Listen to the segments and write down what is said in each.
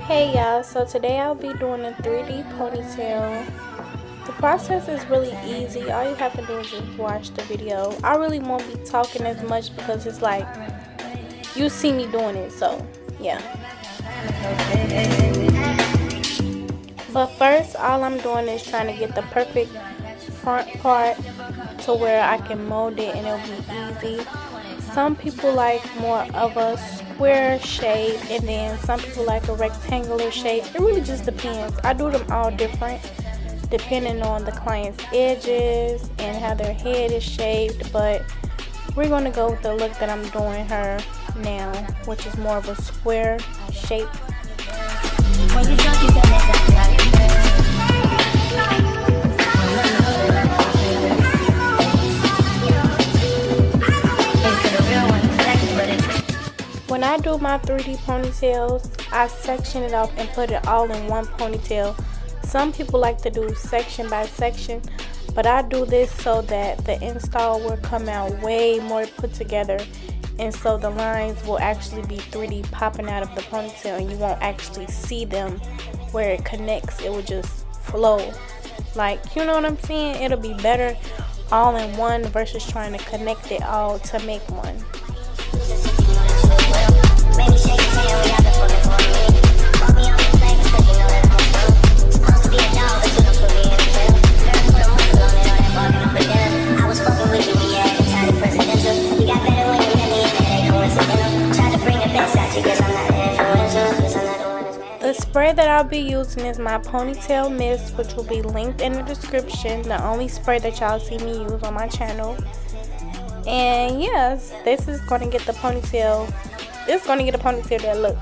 Hey y'all, so today I'll be doing a 3D ponytail. The process is really easy. All you have to do is just watch the video. I really won't be talking as much because it's like you see me doing it, so yeah. But first, all I'm doing is trying to get the perfect front part to where I can mold it and it'll be easy. Some people like more of a square shape, and then some people like a rectangular shape. It really just depends. I do them all different depending on the client's edges and how their head is shaped, but we're going to go with the look that I'm doing her now, which is more of a square shape. When I do my 3D ponytails, I section it off and put it all in one ponytail. Some people like to do section by section, but I do this so that the install will come out way more put together, and so the lines will actually be 3D popping out of the ponytail and you won't actually see them where it connects. It will just flow, like, you know what I'm saying? It'll be better all in one versus trying to connect it all to make one. The spray that I'll be using is my Ponytail Mist, which will be linked in the description. The only spray that y'all see me use on my channel. And yes, this is going to get the ponytail. It's going to get a ponytail that look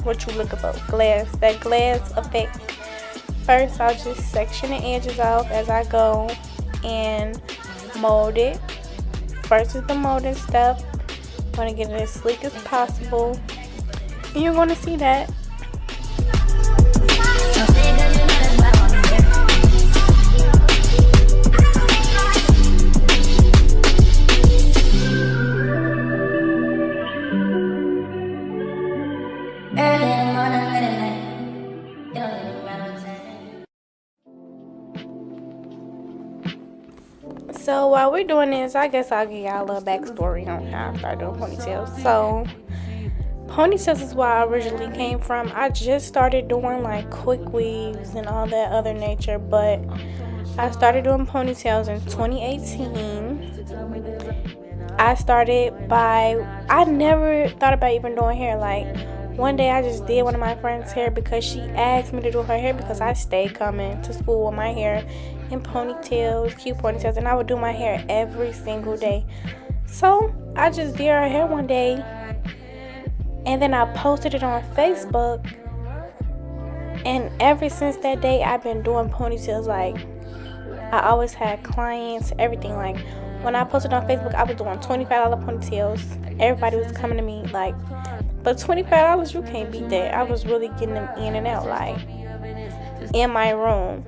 what you looking for. That glass effect. First, I'll just section the edges off as I go and mold it. First is the molding step. I'm going to get it as sleek as possible. And you're going to see that. So while we're doing this, I guess I'll give y'all a little backstory on how I started doing ponytails. So ponytails is where I originally came from. I just started doing like quick weaves and all that other nature, but I started doing ponytails in 2018. I never thought about even doing hair. Like, one day I just did one of my friend's hair because she asked me to do her hair, because I stayed coming to school with my hair in ponytails, cute ponytails, and I would do my hair every single day. So I just did her hair one day, and then I posted it on Facebook, and ever since that day I've been doing ponytails. Like, I always had clients, everything. Like, when I posted on Facebook, I was doing $25 ponytails. Everybody was coming to me like, but $25, you can't beat that. I was really getting them in and out, like, in my room.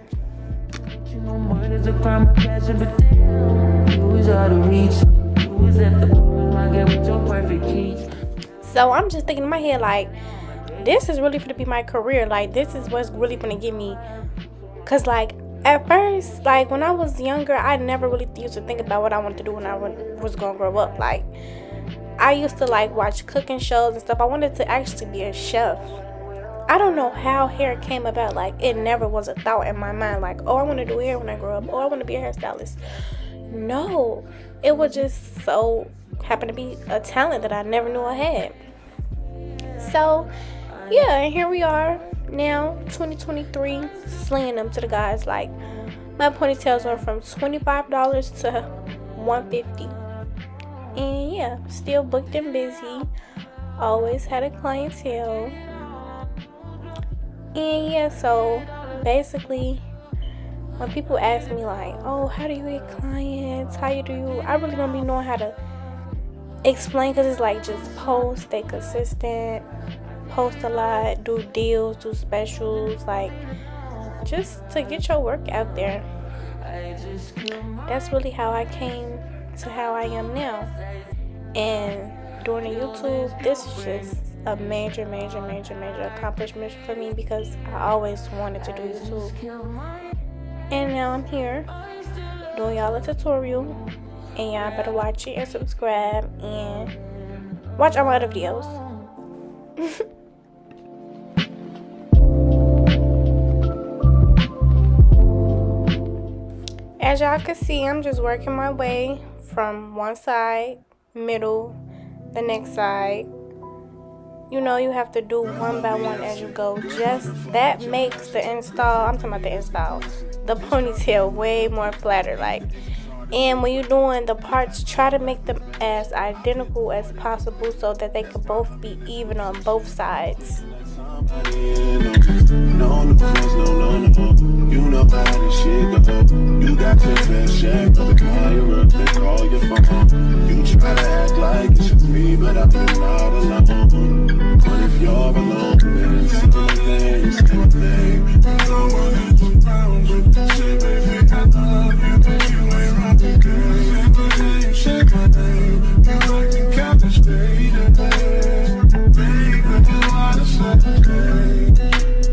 So I'm just thinking in my head, like, this is really going to be my career. Like, this is what's really going to get me. Because, like, at first, like, when I was younger, I never really used to think about what I wanted to do when I was going to grow up. Like, I used to like watch cooking shows and stuff. I wanted to actually be a chef. I don't know how hair came about. Like, it never was a thought in my mind, like, oh, I want to do hair when I grow up, or I want to be a hairstylist. No, it was just so happened to be a talent that I never knew I had. So yeah, and here we are now, 2023, slinging them to the guys. Like, my ponytails went from $25 to $150. And yeah, still booked and busy. Always had a clientele. And yeah, so basically, when people ask me like, oh, how do you get clients? I really don't be knowing how to explain, because it's like, just post, stay consistent, post a lot, do deals, do specials, like, just to get your work out there. That's really how I came to how I am now. And doing the YouTube, this is just a major accomplishment for me because I always wanted to do YouTube. And now I'm here doing y'all a tutorial, and y'all better watch it and subscribe and watch all my other videos. As y'all can see, I'm just working my way from one side, middle, the next side. You know, you have to do one by one as you go. Just that makes the install, I'm talking about the install, the ponytail way more flatter. Like, and when you're doing the parts, try to make them as identical as possible so that they can both be even on both sides. You know how this shit go. You got your fair share, but call you up and call your phone. You try to act like it's just me, but I've been not alone. But if you're alone, then say my name, say my name. Someone else around you. Say, baby, I love you, but you ain't rocking, girl. Say my name, you like the captain, stay there. Baby, you are the Saturday.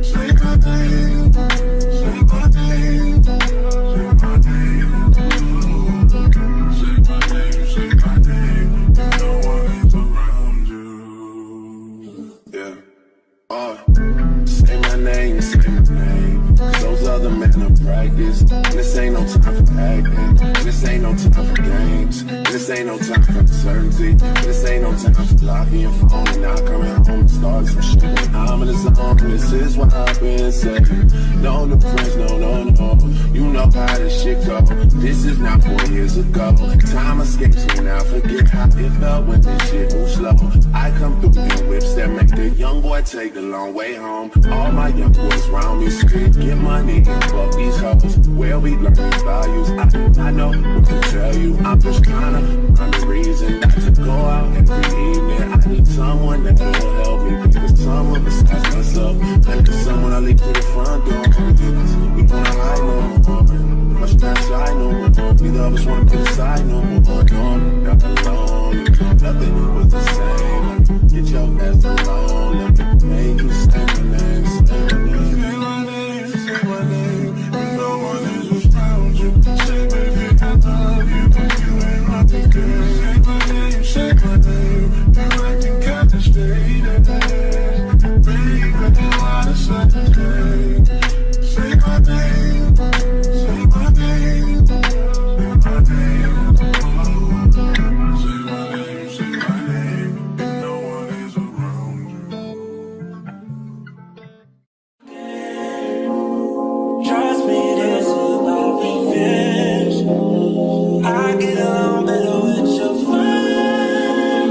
Say my name, say my name, say my name. Say my name, say my name. No one is around you. Yeah. Say my name, say my name. Those other men are practice. This ain't no time for acting. This ain't no time for games. This ain't no time for uncertainty. This ain't no time for locking your phone and not coming home and starting some shit. When I'm in the zone, this is what I've been saying. No difference, no. You know how this shit go. This is not 4 years ago. Time escapes me now. Forget how it felt when this shit moved slow. I come through in whips that make the young boy take the long way home. All my young boys round me scream, get money and fuck these hoes. Where we learn these values, I know what to tell you. I'm just tryna find a reason not to go out every evening. I need someone that will help me, because someone besides myself. I need someone I leave through the front door. We wanna hide no more, much not shy no more. Neither of us wanna put aside no more. No, not alone, nothing was the same. Get your ass alone, let me make you say my name, say my name. Say my name, say my name. No one is around you. Say, baby, I love you, but you ain't rocking, girl. Say my name, say my name. You like the captain, stay there. Baby, you are the Saturday. Say my name, say my name, say my name. Say my name, say my name. No one is around you. Trust me, this is about revenge. I get along better with your friend.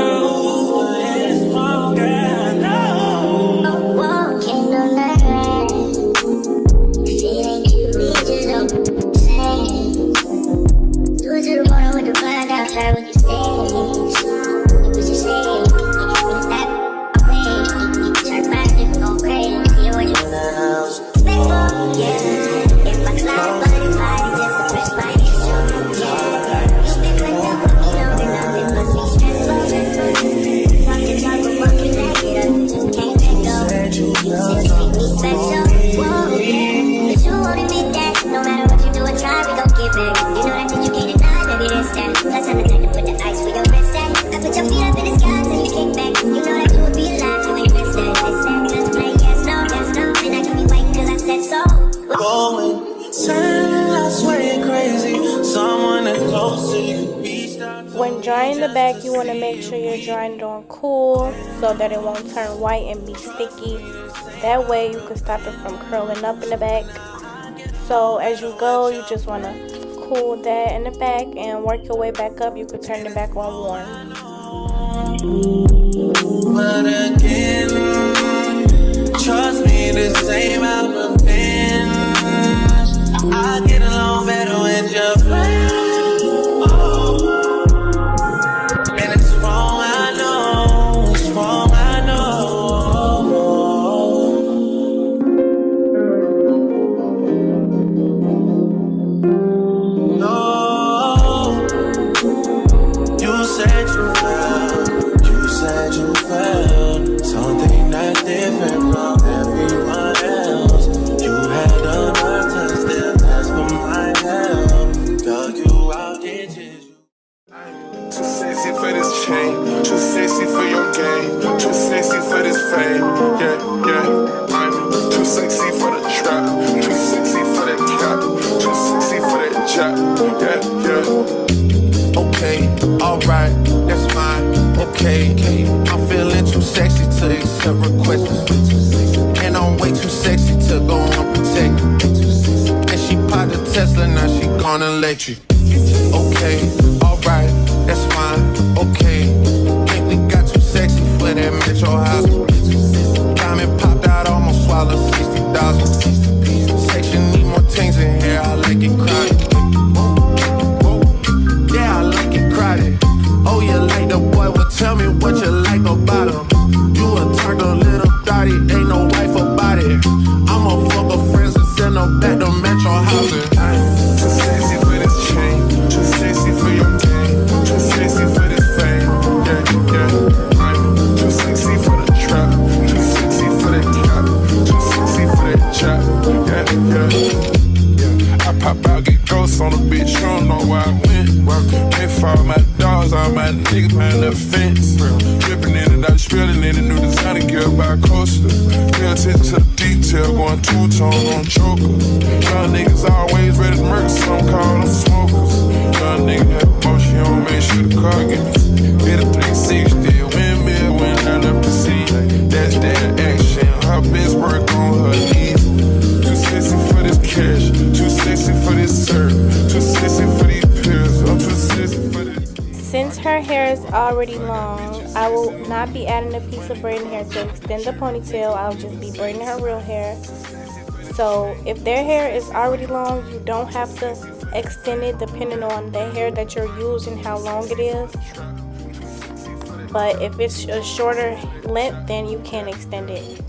Oh, it's wrong, girl, I know. Walking on the line. If it ain't you, we just don't say. Do it to the bottom with the blind outside when you say. What you say? When it's not away. Try to find if I'm crazy. You what you expect for, yeah. If I slide, but if I just to press my issue, yeah. You been like that, but you know that nothing must be stressful. Talk to talk, but walking back it up, just can't let go. You make me special, whoa, yeah. But you won't admit that. No matter what you do or try, we gon' get back. You know that you can't deny, baby, that's that. Last time I tried to put the ice where your wrist at. I put your feet up in the sky till you kick back. You know that you would be alive, you ain't missed that. Let's play yes, no, and I can be white cause I said so. Going, turn, I swear crazy. Someone that's close to you. When drying the back, you want to make sure you're drying it on cool so that it won't turn white and be sticky. That way you can stop it from curling up in the back. So as you go, you just want to cool that in the back and work your way back up. You can turn it back on warm. But again, trust me, this ain't my revenge. I get along better with your friends. And it's wrong, I know. It's wrong, I know. No, you said you felt. You said you breakfast. And I'm way too sexy to go unprotected. And she popped a Tesla, now she gone electric. Okay, alright, that's fine, okay. Think we got too sexy for that metro house. Diamond popped out, almost swallowed 60,000. Section need more things in here, I like it crowded. Yeah, I like it crowded. Oh, you like the boy, well tell me what you like about him. You a turtle, little thotty, ain't no wife about it. I'ma fuck her friends and send her back to metro housing. Too sexy for this chain, too sexy for your game, too sexy for this fame. Yeah, yeah. I'm too sexy for the trap, too sexy for that trap, too sexy for that trap. Yeah, yeah. I pop out, get ghosts on a bitch, you don't know where I went. They follow my dogs, all my niggas behind the fence. Dripping in it, out spilling in the new designer gear by Coaster. Pay attention to the detail, going two-tone on choker. Young niggas always ready to murder, some call them smokers. Young nigga have motion, you don't make sure the car get hit a 360, windmill when I left the seat. That's that action, her best work on her knees. Too sexy for this cash, too sexy for this serve, too sexy for these pills, I'm too sexy for this. Since her hair is already long, I will not be adding a piece of braiding hair to extend the ponytail. I'll just be braiding her real hair. So if their hair is already long, you don't have to extend it depending on the hair that you're using, how long it is. But if it's a shorter length, then you can extend it.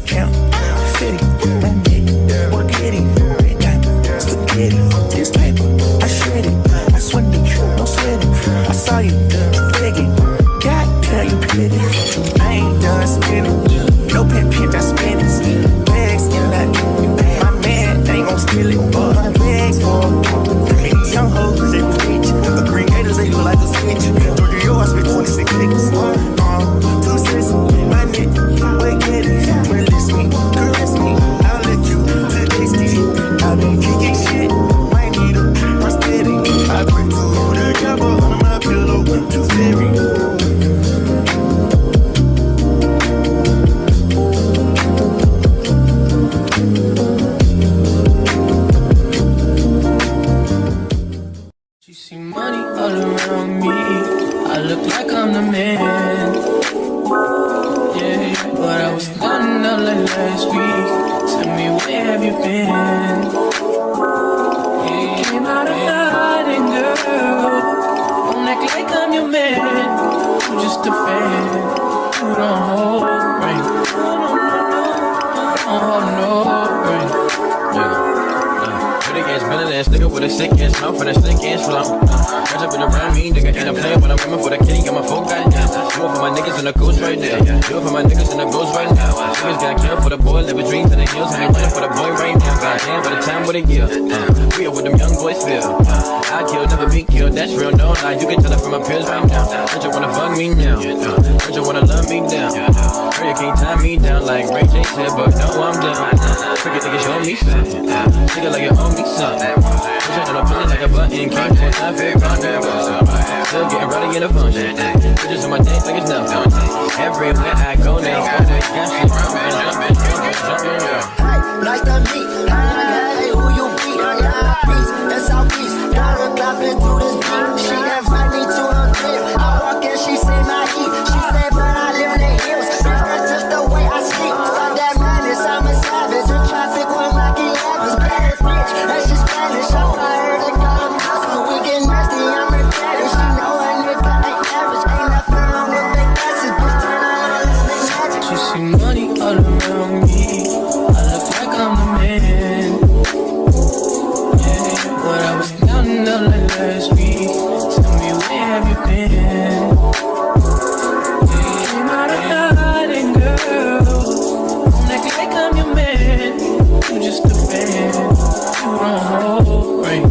Count, city, work it, spaghetti, this paper, I shred it, I sweat it, no sweating, I saw you, begging, God damn you pretty, I ain't done spinning, no pen pinch, I spin it, bags in that, my man ain't gon' steal it, but my bags for these young hoes, they was rich, the green gators, they look like a switch, Georgia, yo, I spent 26 niggas, too sexy, my neck, wait, get it, release me, caress me, I'll let you, today's the I've been kicking shit, might need a prosthetic, I bring to the cover on my pillow, too very. See money all around me, I look like I'm the man. Yeah, but I was down out like last week. Tell me where have you been? Yeah, came out of hiding, girl. Don't act like I'm your man. I'm just a fan. You don't hold right. Don't hold no right. Yeah. Big ass villain ass nigga with a sick ass mouth and a slick ass flow. Catch up in around me, nigga, and I'm playing when I'm coming for the kitty, got my phone got down. Do it for my niggas and the ghost right there. Do it for my niggas and the ghost right now. Niggas got killed for the boy, living dreams in the hills, and they running for the boy right now. Goddamn, by the time of the year, we are what them young boys feel. I kill, never be killed, that's real, no lie. You can tell it from my peers right now. Don't you wanna fuck me now? Don't you wanna love me down? Girl, you can't tie me down like Ray J said, but no, I'm down. Freaking nigga, show me something. Nigga like you owe me something. Push it on a feeling like a button, can't put time for it, still getting ready in a function. Bitches on my dick like it's nothing. Everywhere I go now, all the gas shit jumping. Nice to meet. Hey, who you be? Peace, that's how peace. Dollar clapping through this beat. She invite me to her crib. I walk in, she say my heat. She say, but I live in the hills. That's just the way I sleep. Fuck that madness, I'm a savage. In traffic with my key-levers. Bad bitch, that's just Spanish. I heard they call them hustle. We get nasty, I'm a daddy. She know a nigga ain't average. Ain't nothing wrong with big message. Bitch, turn on, let's make magic. She see money all around me. I look like I'm the man. Yeah, but I was down and out like last week. Tell me where have you been? Yeah, came out of hiding, girl. Don't act like I'm your man. You just a fan. You don't hold right. No,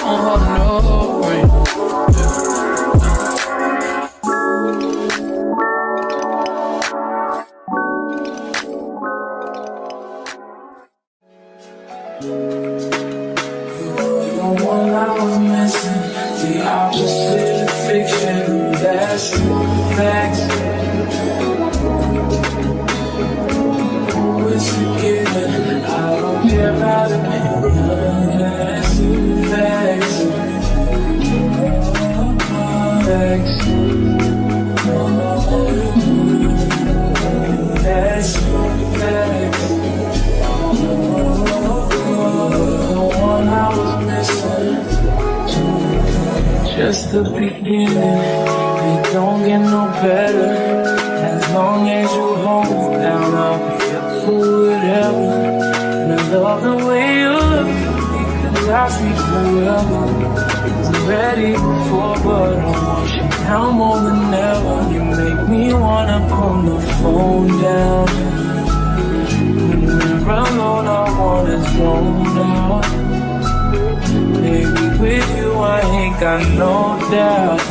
don't hold no right. just the beginning. It don't get no better. As long as you hold down, I'll be up for whatever. And I love the way you look, because I see forever. I'm ready before, but I want you now more than ever. You make me wanna put the phone down. When we're alone, I wanna zone out. Baby, with you I ain't got no doubt.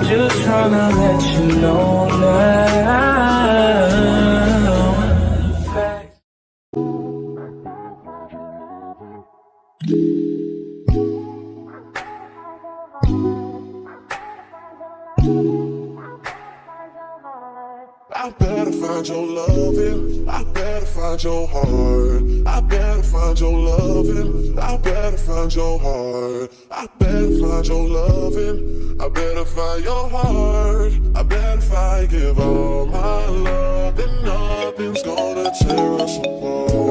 Just tryna let you know now. I better find your loving, I better find your heart. I better find your loving, I better find your heart. I better find your loving, I better find your heart. I better find, give all my love, and nothing's gonna tear us apart.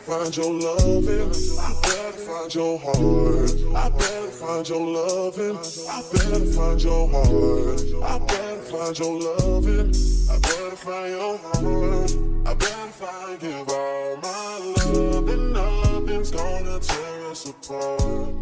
Find your loving, I better find your heart. I better find your loving, I better find your heart. I better find your loving, I better find your heart. I better find, give all my love, and nothing's gonna tear us apart.